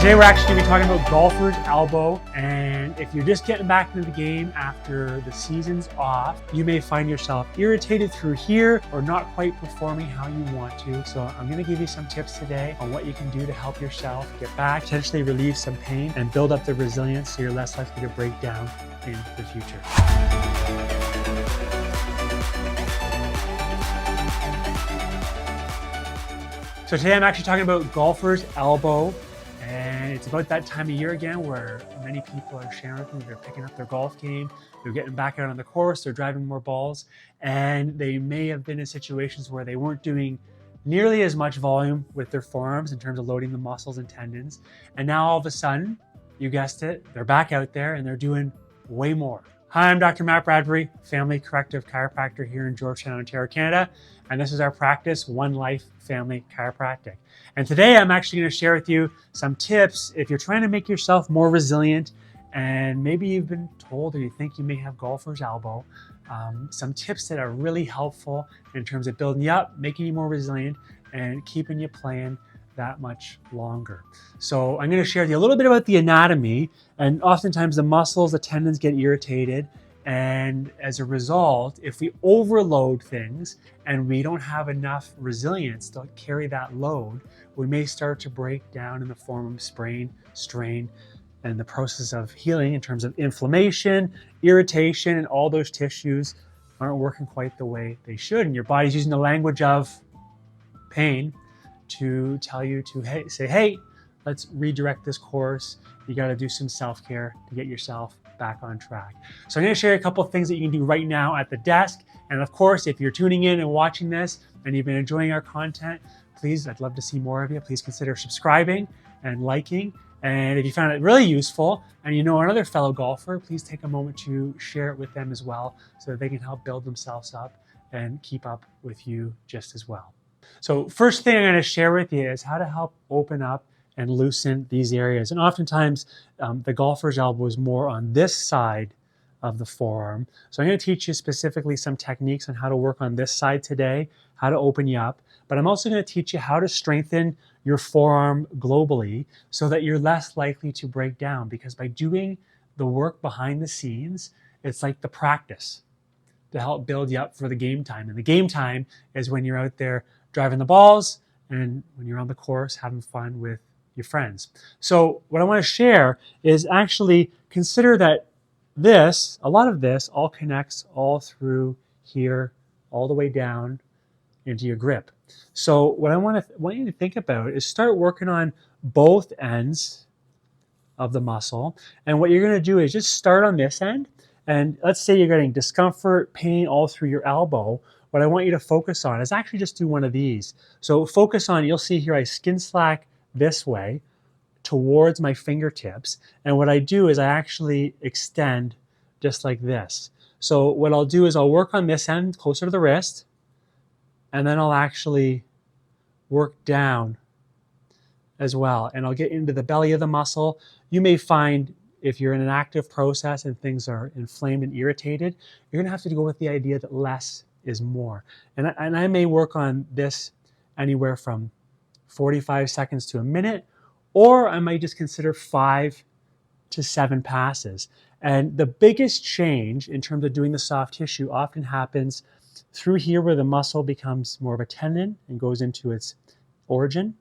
Today we're actually going to be talking about golfer's elbow, and if you're just getting back into the game after the season's off, you may find yourself irritated through here or not quite performing how you want to. So I'm going to give you some tips today on what you can do to help yourself get back, potentially relieve some pain, and build up the resilience so you're less likely to break down in the future. So today I'm actually talking about golfer's elbow. And it's about that time of year again where many people are sharing with me they're picking up their golf game, they're getting back out on the course, they're driving more balls, and they may have been in situations where they weren't doing nearly as much volume with their forearms in terms of loading the muscles and tendons. And now all of a sudden, you guessed it, they're back out there and they're doing way more. Hi, I'm Dr. Matt Bradbury, family corrective chiropractor here in Georgetown, Ontario, Canada. And this is our practice, One Life Family Chiropractic. And today I'm actually going to share with you some tips if you're trying to make yourself more resilient and maybe you've been told or you think you may have golfer's elbow. Some tips that are really helpful in terms of building you up, making you more resilient, and keeping you playing that much longer. So I'm going to share with you a little bit about the anatomy, and oftentimes the muscles, the tendons get irritated. And as a result, if we overload things and we don't have enough resilience to carry that load, we may start to break down in the form of sprain, strain, and the process of healing in terms of inflammation, irritation, and all those tissues aren't working quite the way they should. And your body's using the language of pain to tell you to say, hey, let's redirect this course. You got to do some self-care to get yourself back on track. So I'm going to share a couple of things that you can do right now at the desk. And of course, if you're tuning in and watching this and you've been enjoying our content, please, I'd love to see more of you. Please consider subscribing and liking. And if you found it really useful and you know another fellow golfer, please take a moment to share it with them as well so that they can help build themselves up and keep up with you just as well. So first thing I'm going to share with you is how to help open up and loosen these areas. And oftentimes the golfer's elbow is more on this side of the forearm. So I'm going to teach you specifically some techniques on how to work on this side today, how to open you up. But I'm also going to teach you how to strengthen your forearm globally so that you're less likely to break down, because by doing the work behind the scenes, it's like the practice to help build you up for the game time. And the game time is when you're out there driving the balls and when you're on the course having fun with your friends. So what I want to share is actually consider that a lot of this all connects all through here, all the way down into your grip. So what I want you to think about is start working on both ends of the muscle. And what you're going to do is just start on this end. And let's say you're getting discomfort, pain all through your elbow. What I want you to focus on is actually just do one of these. So focus on, you'll see here I skin slack this way towards my fingertips. And what I do is I actually extend just like this. So what I'll do is I'll work on this end closer to the wrist, and then I'll actually work down as well. And I'll get into the belly of the muscle. You may find if you're in an active process and things are inflamed and irritated, you're gonna have to go with the idea that less is more. And I may work on this anywhere from 45 seconds to a minute, or I might just consider 5 to 7 passes. And the biggest change in terms of doing the soft tissue often happens through here where the muscle becomes more of a tendon and goes into its origin,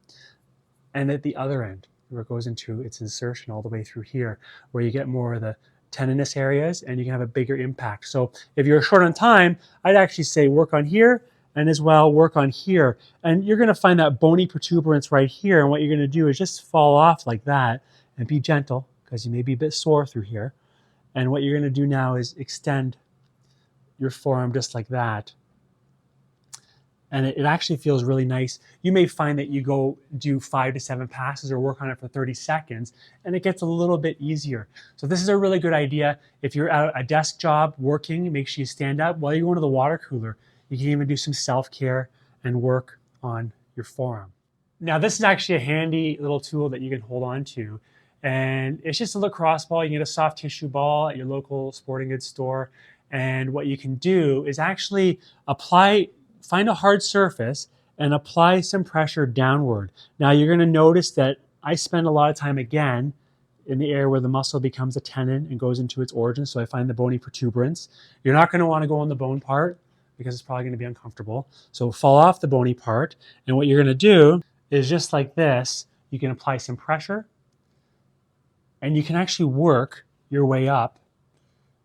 and at the other end where it goes into its insertion all the way through here, where you get more of the tendinous areas and you can have a bigger impact. So if you're short on time, I'd actually say work on here and as well work on here. And you're going to find that bony protuberance right here. And what you're going to do is just fall off like that and be gentle, because you may be a bit sore through here. And what you're going to do now is extend your forearm just like that. And it actually feels really nice. You may find that you go do 5 to 7 passes or work on it for 30 seconds, and it gets a little bit easier. So this is a really good idea. If you're at a desk job working, make sure you stand up while you're going to the water cooler. You can even do some self-care and work on your forearm. Now this is actually a handy little tool that you can hold on to. And it's just a lacrosse ball. You get a soft tissue ball at your local sporting goods store. And what you can do is actually find a hard surface and apply some pressure downward. Now you're going to notice that I spend a lot of time again in the area where the muscle becomes a tendon and goes into its origin. So I find the bony protuberance. You're not going to want to go on the bone part because it's probably going to be uncomfortable. So fall off the bony part. And what you're going to do is just like this, you can apply some pressure and you can actually work your way up.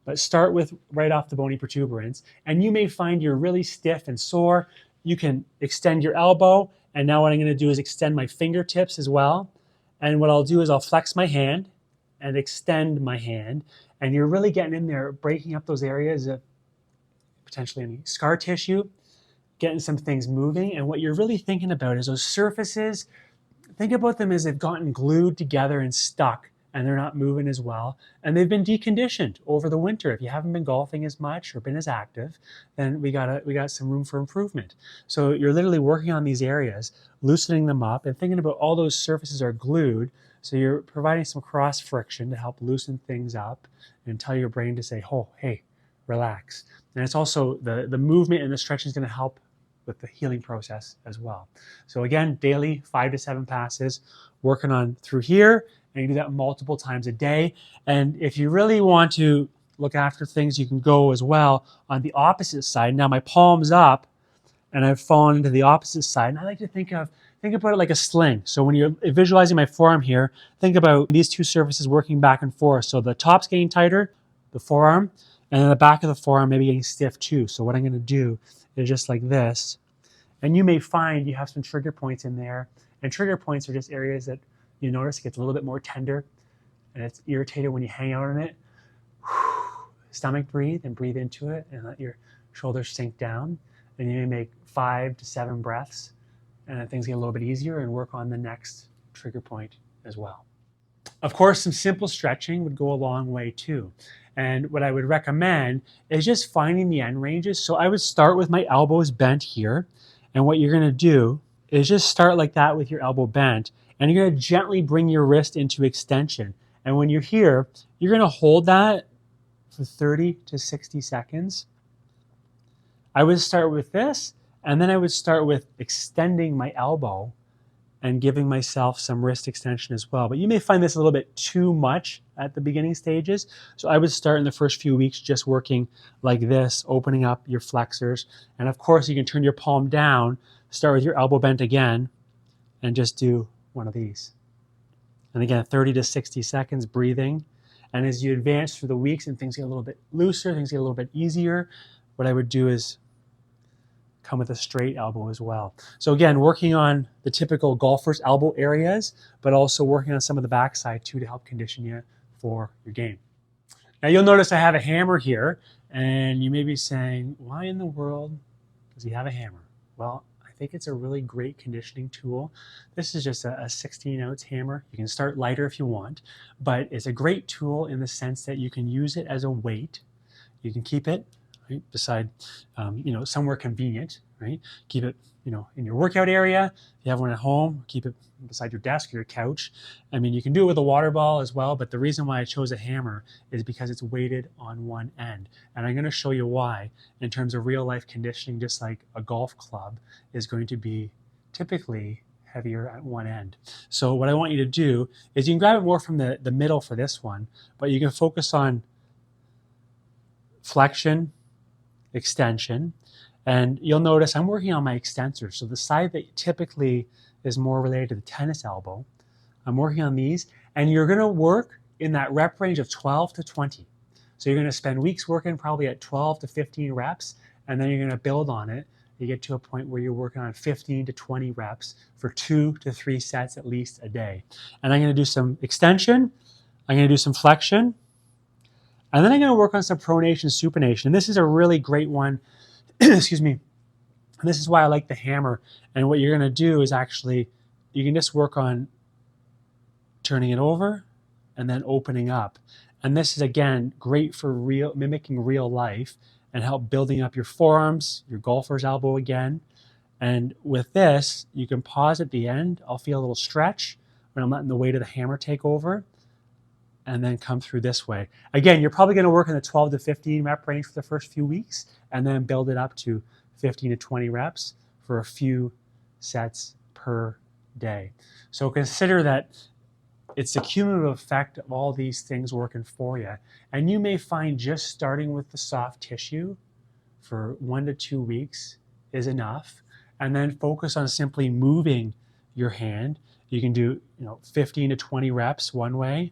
But start with right off the bony protuberance. And you may find you're really stiff and sore. You can extend your elbow. And now what I'm going to do is extend my fingertips as well. And what I'll do is I'll flex my hand and extend my hand. And you're really getting in there, breaking up those areas of potentially any scar tissue, getting some things moving. And what you're really thinking about is those surfaces, think about them as they've gotten glued together and stuck, and they're not moving as well. And they've been deconditioned over the winter. If you haven't been golfing as much or been as active, then we got some room for improvement. So you're literally working on these areas, loosening them up and thinking about all those surfaces are glued. So you're providing some cross friction to help loosen things up and tell your brain to say, oh, hey, relax. And it's also the movement and the stretching is going to help with the healing process as well. So again, daily 5 to 7 passes, working on through here. And you do that multiple times a day. And if you really want to look after things, you can go as well on the opposite side. Now my palm's up and I've fallen into the opposite side. And I like to think about it like a sling. So when you're visualizing my forearm here, think about these two surfaces working back and forth. So the top's getting tighter, the forearm, and then the back of the forearm maybe getting stiff too. So what I'm going to do is just like this. And you may find you have some trigger points in there. And trigger points are just areas that you notice it gets a little bit more tender and it's irritated when you hang out on it. Stomach breathe and breathe into it and let your shoulders sink down. And you may make 5 to 7 breaths and then things get a little bit easier and work on the next trigger point as well. Of course, some simple stretching would go a long way too. And what I would recommend is just finding the end ranges. So I would start with my elbows bent here. And what you're gonna do is just start like that with your elbow bent. And you're going to gently bring your wrist into extension. And when you're here, you're going to hold that for 30 to 60 seconds. I would start with this, and then I would start with extending my elbow and giving myself some wrist extension as well. But you may find this a little bit too much at the beginning stages. So I would start in the first few weeks just working like this, opening up your flexors. And of course, you can turn your palm down, start with your elbow bent again, and just do one of these. And again, 30 to 60 seconds breathing. And as you advance through the weeks and things get a little bit looser, things get a little bit easier, what I would do is come with a straight elbow as well. So again, working on the typical golfer's elbow areas, but also working on some of the backside too to help condition you for your game. Now you'll notice I have a hammer here, and you may be saying, why in the world does he have a hammer? Well, I think it's a really great conditioning tool. This is just a 16-ounce hammer. You can start lighter if you want, but it's a great tool in the sense that you can use it as a weight. You can keep it right beside, somewhere convenient, right? Keep it, in your workout area. If you have one at home, keep it beside your desk or your couch. I mean, you can do it with a water ball as well, but the reason why I chose a hammer is because it's weighted on one end. And I'm going to show you why in terms of real life conditioning, just like a golf club is going to be typically heavier at one end. So what I want you to do is you can grab it more from the middle for this one, but you can focus on flexion, extension, and you'll notice I'm working on my extensors. So the side that typically is more related to the tennis elbow, I'm working on these, and you're gonna work in that rep range of 12 to 20. So you're gonna spend weeks working probably at 12 to 15 reps, and then you're gonna build on it. You get to a point where you're working on 15 to 20 reps for 2 to 3 sets at least a day. And I'm gonna do some extension, I'm gonna do some flexion, and then I'm gonna work on some pronation, supination. And this is a really great one, excuse me. And this is why I like the hammer. And what you're gonna do is actually, you can just work on turning it over and then opening up. And this is, again, great for mimicking real life and help building up your forearms, your golfer's elbow again. And with this, you can pause at the end. I'll feel a little stretch when I'm letting the weight of the hammer take over, and then come through this way. Again, you're probably gonna work in the 12 to 15 rep range for the first few weeks, and then build it up to 15 to 20 reps for a few sets per day. So consider that It's the cumulative effect of all these things working for you. And you may find just starting with the soft tissue for 1 to 2 weeks is enough, and then focus on simply moving your hand. You can do 15 to 20 reps one way,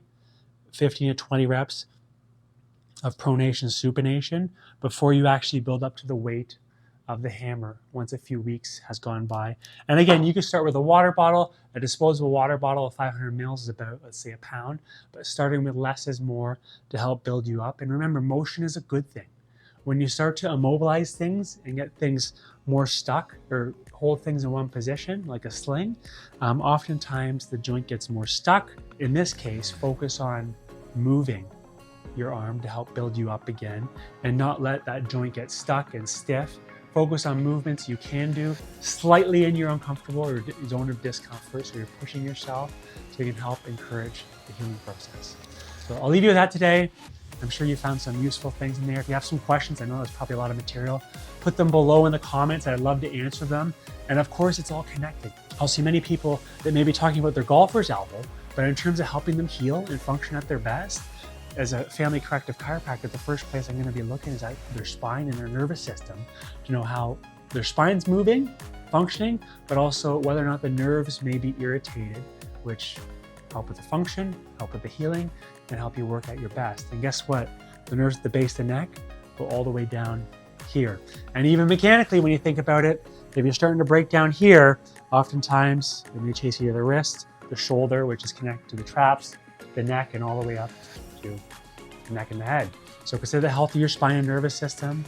15 to 20 reps of pronation, supination before you actually build up to the weight of the hammer once a few weeks has gone by. And again, you can start with a water bottle. A disposable water bottle of 500 mils is about, let's say, a pound, but starting with less is more to help build you up. And remember, motion is a good thing. When you start to immobilize things and get things more stuck or hold things in one position, like a sling, oftentimes the joint gets more stuck. In this case, focus on moving your arm to help build you up again and not let that joint get stuck and stiff. Focus on movements you can do slightly in your uncomfortable or zone of discomfort, so you're pushing yourself, so you can help encourage the healing process. So I'll leave you with that today. I'm sure you found some useful things in there. If you have some questions, I know there's probably a lot of material, put them below in the comments. I'd love to answer them. And of course, it's all connected. I'll see many people that may be talking about their golfer's elbow, but in terms of helping them heal and function at their best, as a family corrective chiropractor, the first place I'm going to be looking is at their spine and their nervous system to know how their spine's moving, functioning, but also whether or not the nerves may be irritated, which help with the function, help with the healing, and help you work at your best. And guess what? The nerves at the base of the neck go all the way down here. And even mechanically, when you think about it, if you're starting to break down here, oftentimes it may chase you to the wrist, the shoulder, which is connected to the traps, the neck, and all the way up to the neck and the head. So consider the health of your spine and nervous system.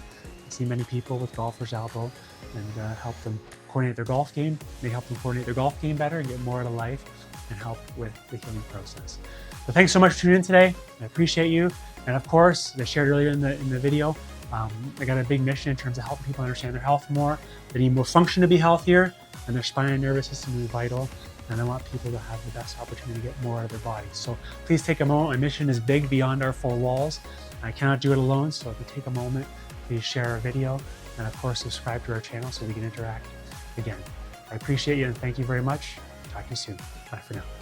I see many people with golfer's elbow and help them coordinate their golf game. May help them coordinate their golf game better and get more out of life and help with the healing process. So thanks so much for tuning in today. I appreciate you. And of course, as I shared earlier in the video, I got a big mission in terms of helping people understand their health more. They need more function to be healthier, and their spine and nervous system is vital. And I want people to have the best opportunity to get more out of their bodies. So please take a moment. My mission is big beyond our four walls. I cannot do it alone. So if you take a moment, please share our video. And of course, subscribe to our channel so we can interact again. I appreciate you and thank you very much. Talk to you soon. Bye for now.